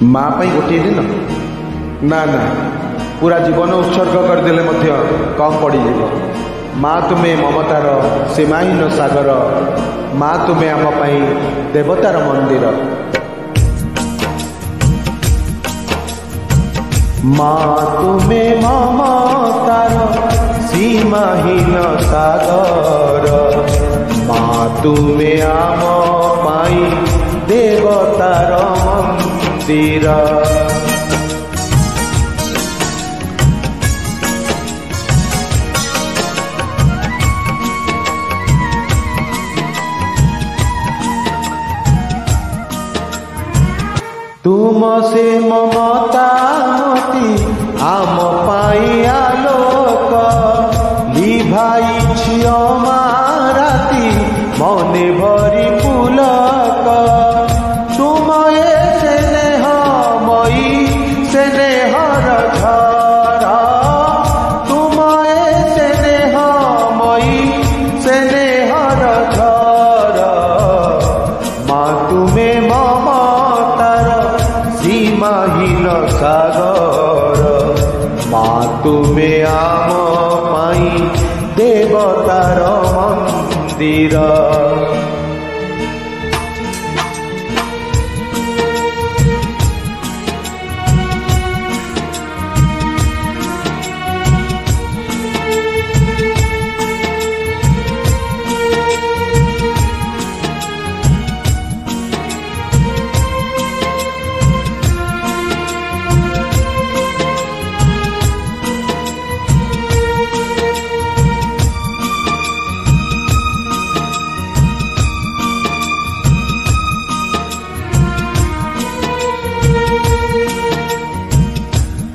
माँ पाई गोटे दिन ना ना पूरा जीवन उत्सर्ग करदेले मध्य कम पड़ीजिव। माँ तुम्हें ममतार सीमाहीन सागर, माँ तुम्हें आम पाई देवतार मंदिर। माँ तुम्हें ममतार सीमाहीन सागर, माँ तुम्हें आम पाई देवतार मंदिर। तुम से ममता मती आम पाई आलोक, लिभाई छियो माराती मने भरी पुलक। तुम ए स्नेहमयी स्नेहर झरा, तुम ए स्नेहमयी स्नेहर झरा। माँ तुम्हें ममतार सीमाहीन सागर, माँ तुम्हें आम पाई देवतार मंदिर।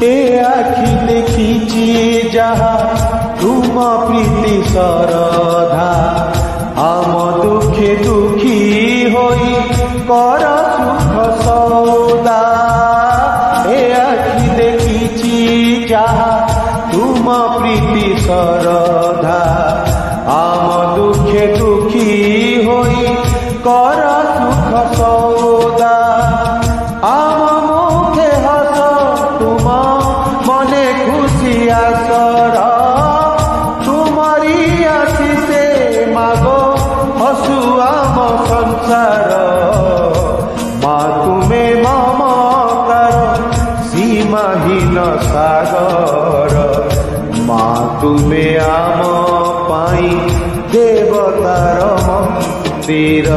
ए आखि देखी जहा तुम प्रीति सरधा, आम दुखे दुखी होई कर सुख सौदा। ए आखि देखी जहा तुम प्रीति सरधा, आम दुखे दुखी होई कर सुख सौदा। आम मुखे हस तुम मने खुशी आसर, तुमरी आशीषे मागो हसु आम संसार। माँ तुम्हें ममतार सीमाहीन सागर, माँ तुम्हें आम पाई देवतार मंदिर।